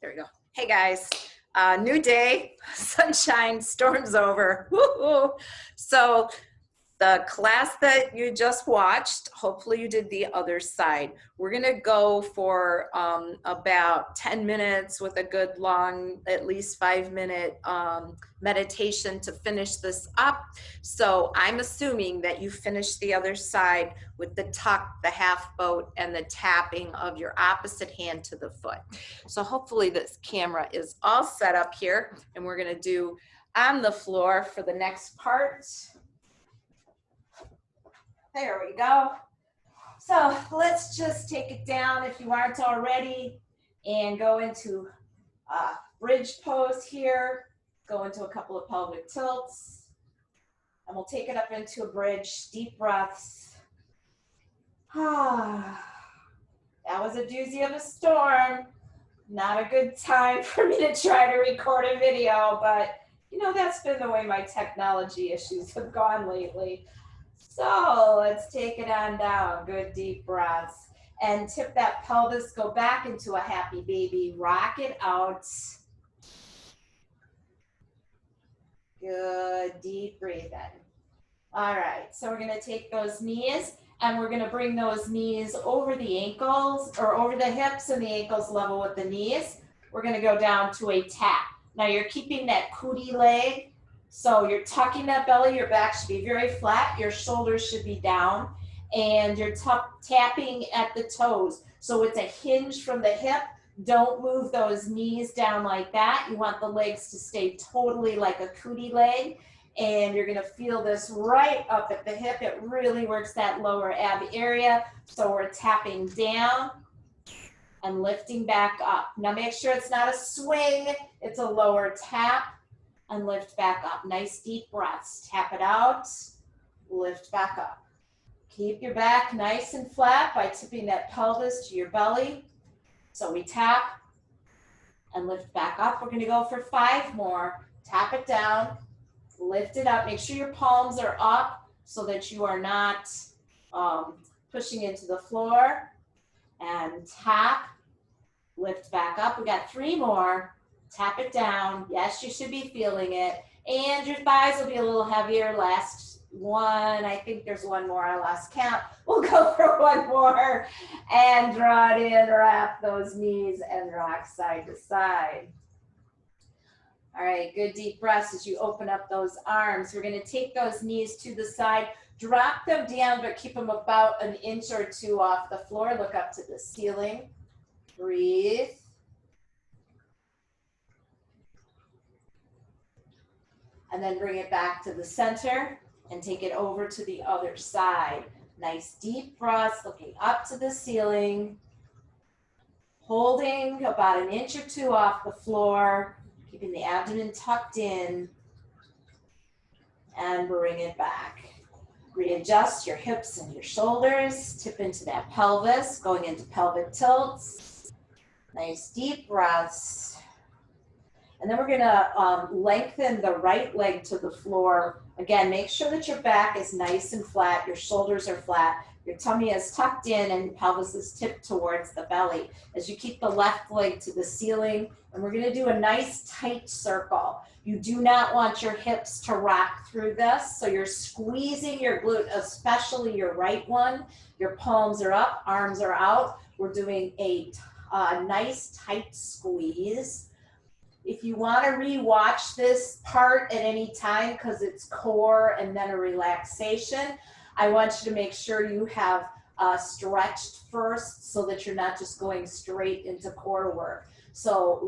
There we go. Hey guys, new day, sunshine, storm's over. Woo-hoo. So the class that you just watched, hopefully you did the other side. We're gonna go for about 10 minutes with a good long, at least 5-minute meditation to finish this up. So I'm assuming that you finished the other side with the tuck, the half boat, and the tapping of your opposite hand to the foot. So hopefully this camera is all set up here, and we're gonna do on the floor for the next part. There we go. So let's just take it down if you aren't already and go into bridge pose here. Go into a couple of pelvic tilts. And we'll take it up into a bridge. Deep breaths. That was a doozy of a storm. Not a good time for me to try to record a video, but you know, that's been the way my technology issues have gone lately. So let's take it on down. Good deep breaths. And tip that pelvis, go back into a happy baby. Rock it out. Good deep breathing. All right, so we're gonna take those knees and we're gonna bring those knees over the ankles or over the hips and the ankles level with the knees. We're gonna go down to a tap. Now you're keeping that cootie leg. So you're tucking that belly, your back should be very flat, your shoulders should be down, and you're tapping at the toes. So it's a hinge from the hip. Don't move those knees down like that. You want the legs to stay totally like a cootie leg, and you're gonna feel this right up at the hip. It really works that lower ab area. So we're tapping down and lifting back up. Now make sure it's not a swing, it's a lower tap. And lift back up. Nice deep breaths. Tap it out, lift back up. Keep your back nice and flat by tipping that pelvis to your belly. So we tap and lift back up. We're gonna go for 5 more. Tap it down, lift it up. Make sure your palms are up so that you are not pushing into the floor. And tap, lift back up. We got 3 more. Tap it down. Yes, you should be feeling it. And your thighs will be a little heavier. Last one. I think there's 1 more. I lost count. We'll go for 1 more. And draw it in. Wrap those knees and rock side to side. All right, good deep breaths as you open up those arms. We're going to take those knees to the side. Drop them down, but keep them about 1 inch or 2 off the floor. Look up to the ceiling. Breathe. And then bring it back to the center and take it over to the other side. Nice deep breaths, looking up to the ceiling, holding about 1 inch or 2 off the floor, keeping the abdomen tucked in, and bring it back. Readjust your hips and your shoulders, tip into that pelvis, going into pelvic tilts. Nice deep breaths. And then we're gonna lengthen the right leg to the floor. Again, make sure that your back is nice and flat, your shoulders are flat, your tummy is tucked in and your pelvis is tipped towards the belly. As you keep the left leg to the ceiling, and we're gonna do a nice tight circle. You do not want your hips to rock through this, so you're squeezing your glute, especially your right one. Your palms are up, arms are out. We're doing a nice tight squeeze. If you want to re-watch this part at any time because it's core and then a relaxation, I want you to make sure you have stretched first so that you're not just going straight into core work. So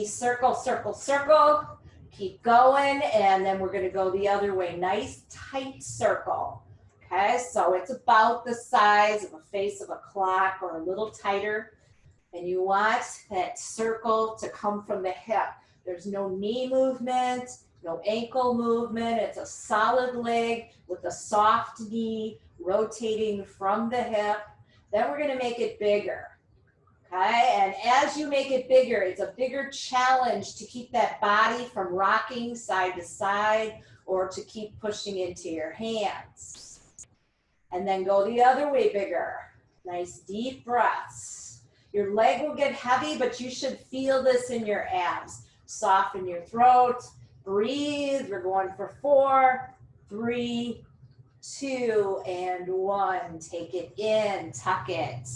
circle, circle, circle, keep going, and then we're going to go the other way. Nice tight circle. Okay, so it's about the size of a face of a clock or a little tighter. And you want that circle to come from the hip. There's no knee movement, no ankle movement. It's a solid leg with a soft knee rotating from the hip. Then we're gonna make it bigger, okay? And as you make it bigger, it's a bigger challenge to keep that body from rocking side to side or to keep pushing into your hands. And then go the other way bigger. Nice deep breaths. Your leg will get heavy, but you should feel this in your abs. Soften your throat, breathe. We're going for 4, 3, 2, and 1. Take it in, tuck it.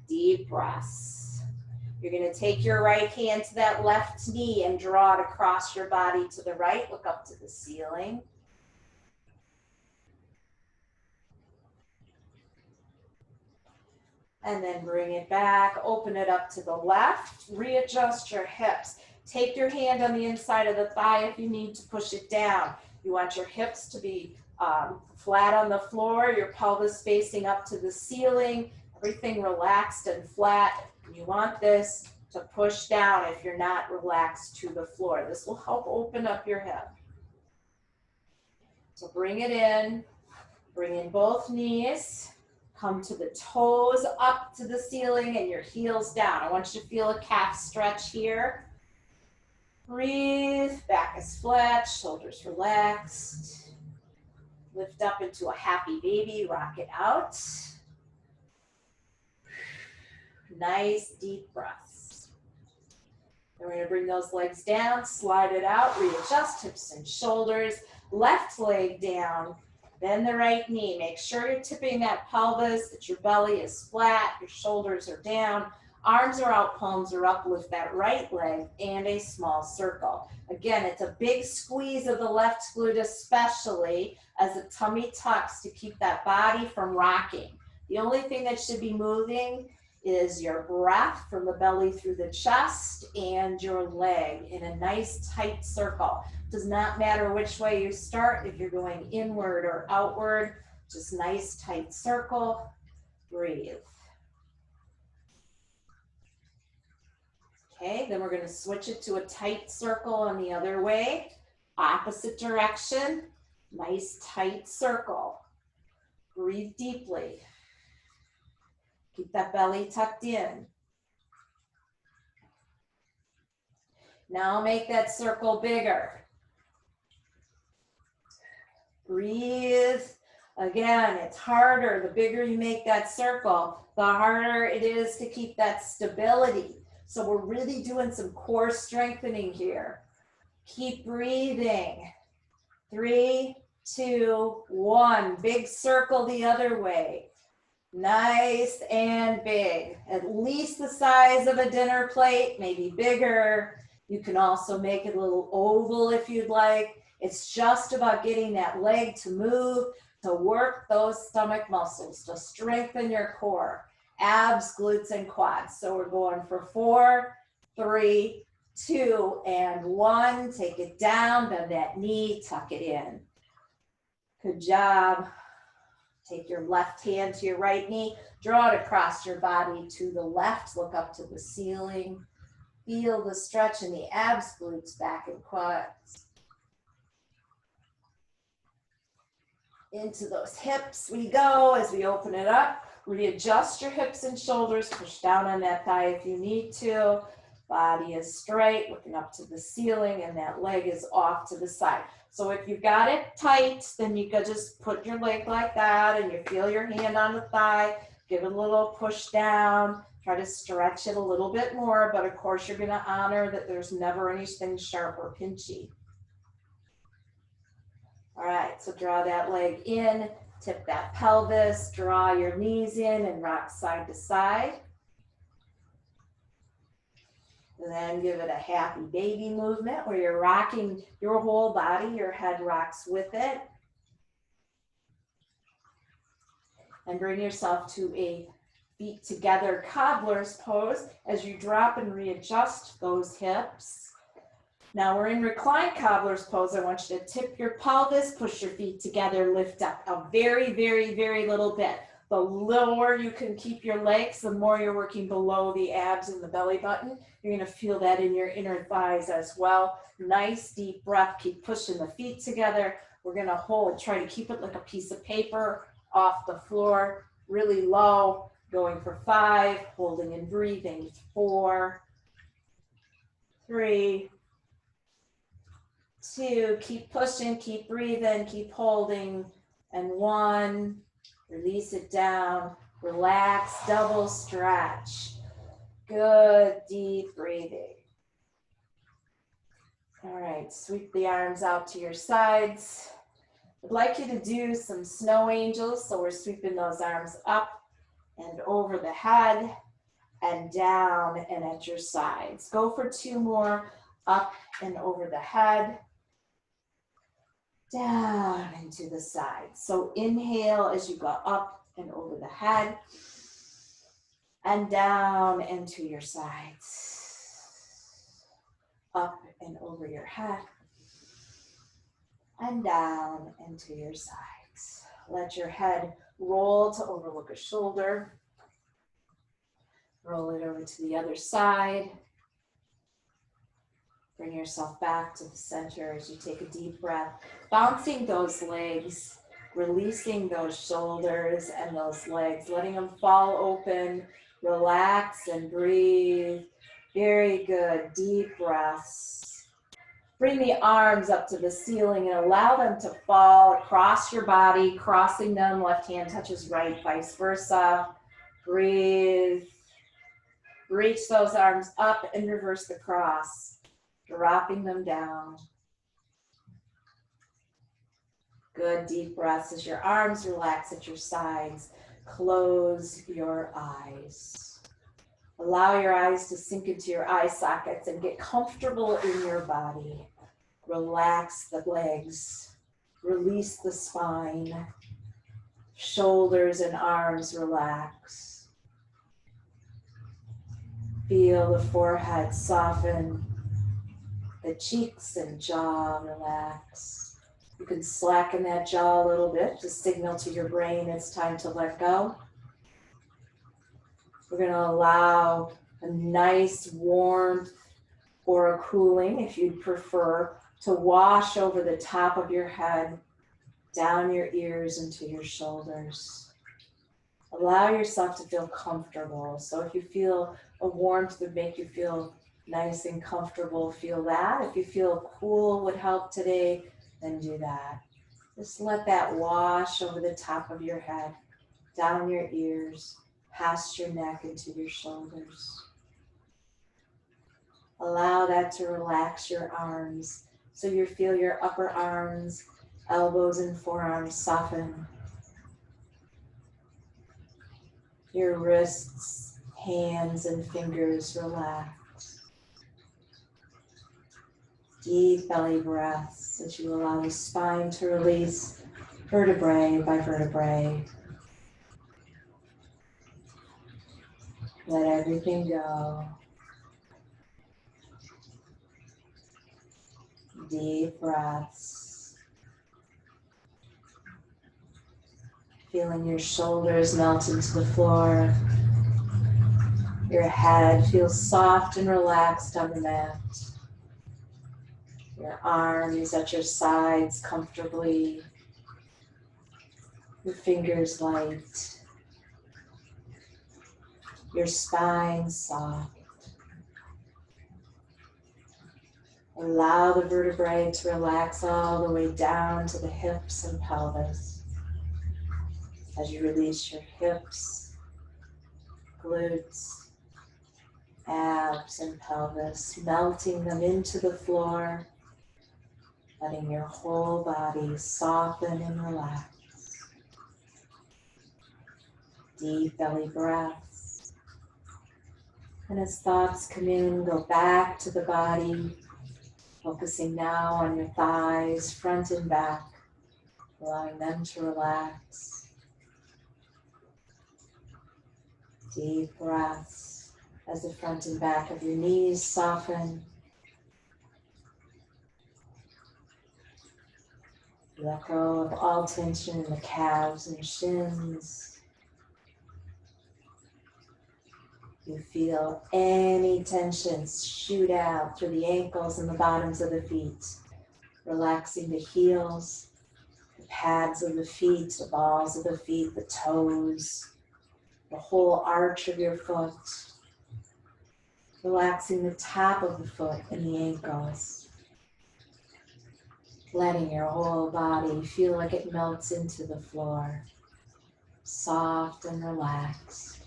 Deep breaths. You're going to take your right hand to that left knee and draw it across your body to the right. Look up to the ceiling. And then bring it back, open it up to the left, readjust your hips. Take your hand on the inside of the thigh if you need to push it down. You want your hips to be flat on the floor, your pelvis facing up to the ceiling, everything relaxed and flat. You want this to push down if you're not relaxed to the floor. This will help open up your hip. So bring it in, bring in both knees. Come to the toes up to the ceiling and your heels down. I want you to feel a calf stretch here. Breathe, back is flat, shoulders relaxed. Lift up into a happy baby, rock it out. Nice deep breaths. Then we're gonna bring those legs down, slide it out, readjust hips and shoulders, left leg down. Then the right knee. Make sure you're tipping that pelvis, that your belly is flat, your shoulders are down, arms are out, palms are up. Lift that right leg and a small circle. Again, it's a big squeeze of the left glute, especially as the tummy tucks to keep that body from rocking. The only thing that should be moving is your breath from the belly through the chest and your leg in a nice tight circle. Does not matter which way you start, if you're going inward or outward, just nice tight circle. Breathe. Okay, then we're going to switch it to a tight circle on the other way. Opposite direction, nice tight circle. Breathe deeply. Keep that belly tucked in. Now make that circle bigger. Breathe. Again, it's harder. The bigger you make that circle, the harder it is to keep that stability. So we're really doing some core strengthening here. Keep breathing. 3, 2, 1. Big circle the other way. Nice and big. At least the size of a dinner plate, maybe bigger. You can also make it a little oval if you'd like. It's just about getting that leg to move, to work those stomach muscles, to strengthen your core, abs, glutes, and quads. So we're going for 4, 3, 2, and 1. Take it down, bend that knee, tuck it in. Good job. Take your left hand to your right knee, draw it across your body to the left, look up to the ceiling. Feel the stretch in the abs, glutes, back, and quads. Into those hips we go as we open it up. Readjust your hips and shoulders, push down on that thigh if you need to. Body is straight, looking up to the ceiling, and that leg is off to the side. So if you've got it tight, then you can just put your leg like that and you feel your hand on the thigh, give it a little push down, try to stretch it a little bit more, but of course you're gonna honor that there's never anything sharp or pinchy. All right, so draw that leg in, tip that pelvis, draw your knees in and rock side to side. And then give it a happy baby movement where you're rocking your whole body, your head rocks with it. And bring yourself to a feet together cobbler's pose as you drop and readjust those hips. Now we're in reclined cobbler's pose. I want you to tip your pelvis, push your feet together, lift up a very, very, very little bit. The lower you can keep your legs, the more you're working below the abs and the belly button. You're gonna feel that in your inner thighs as well. Nice deep breath, keep pushing the feet together. We're gonna hold, try to keep it like a piece of paper off the floor, really low, going for 5, holding and breathing, 4, 3, 2, keep pushing, keep breathing, keep holding, and 1, release it down, relax, double stretch. Good deep breathing. All right, sweep the arms out to your sides. I'd like you to do some snow angels. So we're sweeping those arms up and over the head and down and at your sides. Go for 2 more, up and over the head, down and to the sides. So inhale as you go up and over the head and down and to your sides. Up and over your head and down and to your sides. Let your head roll to overlook a shoulder. Roll it over to the other side. Bring yourself back to the center as you take a deep breath, bouncing those legs, releasing those shoulders and those legs, letting them fall open, relax and breathe. Very good, deep breaths. Bring the arms up to the ceiling and allow them to fall across your body, crossing them, left hand touches right, vice versa. Breathe. Reach those arms up and reverse the cross, dropping them down. Good deep breaths as your arms relax at your sides. Close your eyes. Allow your eyes to sink into your eye sockets and get comfortable in your body. Relax the legs. Release the spine. Shoulders and arms relax. Feel the forehead soften. The cheeks and jaw relax. You can slacken that jaw a little bit to signal to your brain it's time to let go. We're going to allow a nice warmth or a cooling, if you'd prefer, to wash over the top of your head, down your ears into your shoulders. Allow yourself to feel comfortable. So if you feel a warmth would make you feel nice and comfortable, feel that. If you feel cool would help today, then do that. Just let that wash over the top of your head, down your ears, past your neck into your shoulders. Allow that to relax your arms. So you feel your upper arms, elbows and forearms soften. Your wrists, hands and fingers relax. Deep belly breaths as you allow the spine to release vertebrae by vertebrae. Let everything go. Deep breaths. Feeling your shoulders melt into the floor. Your head feels soft and relaxed on the mat. Your arms at your sides comfortably. Your fingers light. Your spine soft. Allow the vertebrae to relax all the way down to the hips and pelvis. As you release your hips, glutes, abs and pelvis, melting them into the floor, letting your whole body soften and relax. Deep belly breaths. And as thoughts come in, go back to the body, focusing now on your thighs, front and back, allowing them to relax. Deep breaths as the front and back of your knees soften. Let go of all tension in the calves and shins. You feel any tensions shoot out through the ankles and the bottoms of the feet, relaxing the heels, the pads of the feet, the balls of the feet, the toes, the whole arch of your foot, relaxing the top of the foot and the ankles, letting your whole body feel like it melts into the floor, soft and relaxed.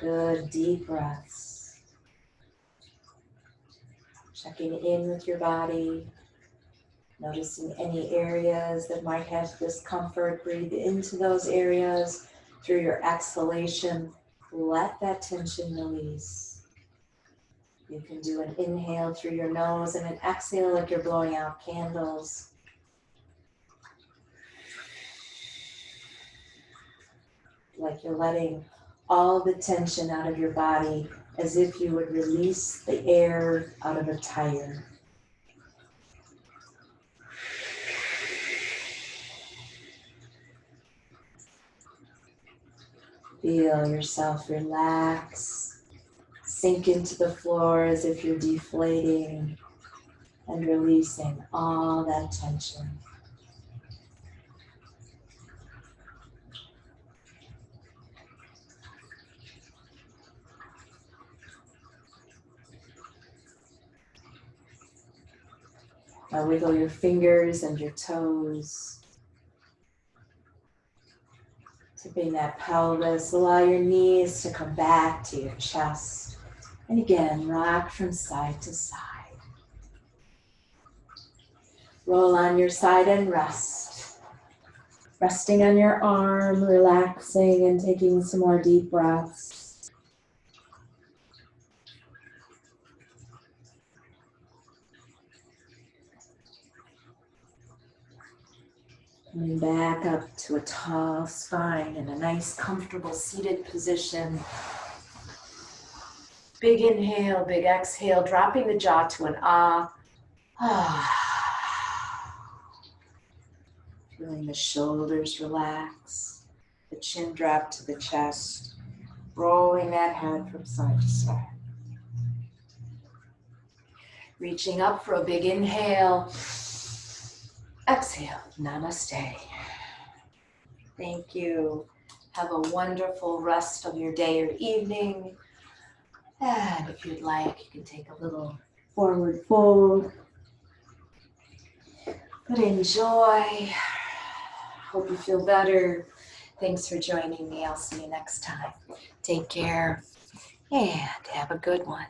Good deep breaths. Checking in with your body. Noticing any areas that might have discomfort. Breathe into those areas through your exhalation. Let that tension release. You can do an inhale through your nose and an exhale like you're blowing out candles. Like you're letting all the tension out of your body as if you would release the air out of a tire. Feel yourself relax, sink into the floor as if you're deflating and releasing all that tension. Now wiggle your fingers and your toes. Tipping that pelvis, allow your knees to come back to your chest. And again, rock from side to side. Roll on your side and rest. Resting on your arm, relaxing and taking some more deep breaths. Coming back up to a tall spine and a nice comfortable seated position. Big inhale, big exhale, dropping the jaw to an ah. Feeling the shoulders relax, the chin drop to the chest, rolling that head from side to side. Reaching up for a big inhale. Exhale, namaste. Thank you. Have a wonderful rest of your day or evening. And if you'd like, you can take a little forward fold. But enjoy. Hope you feel better. Thanks for joining me. I'll see you next time. Take care and have a good one.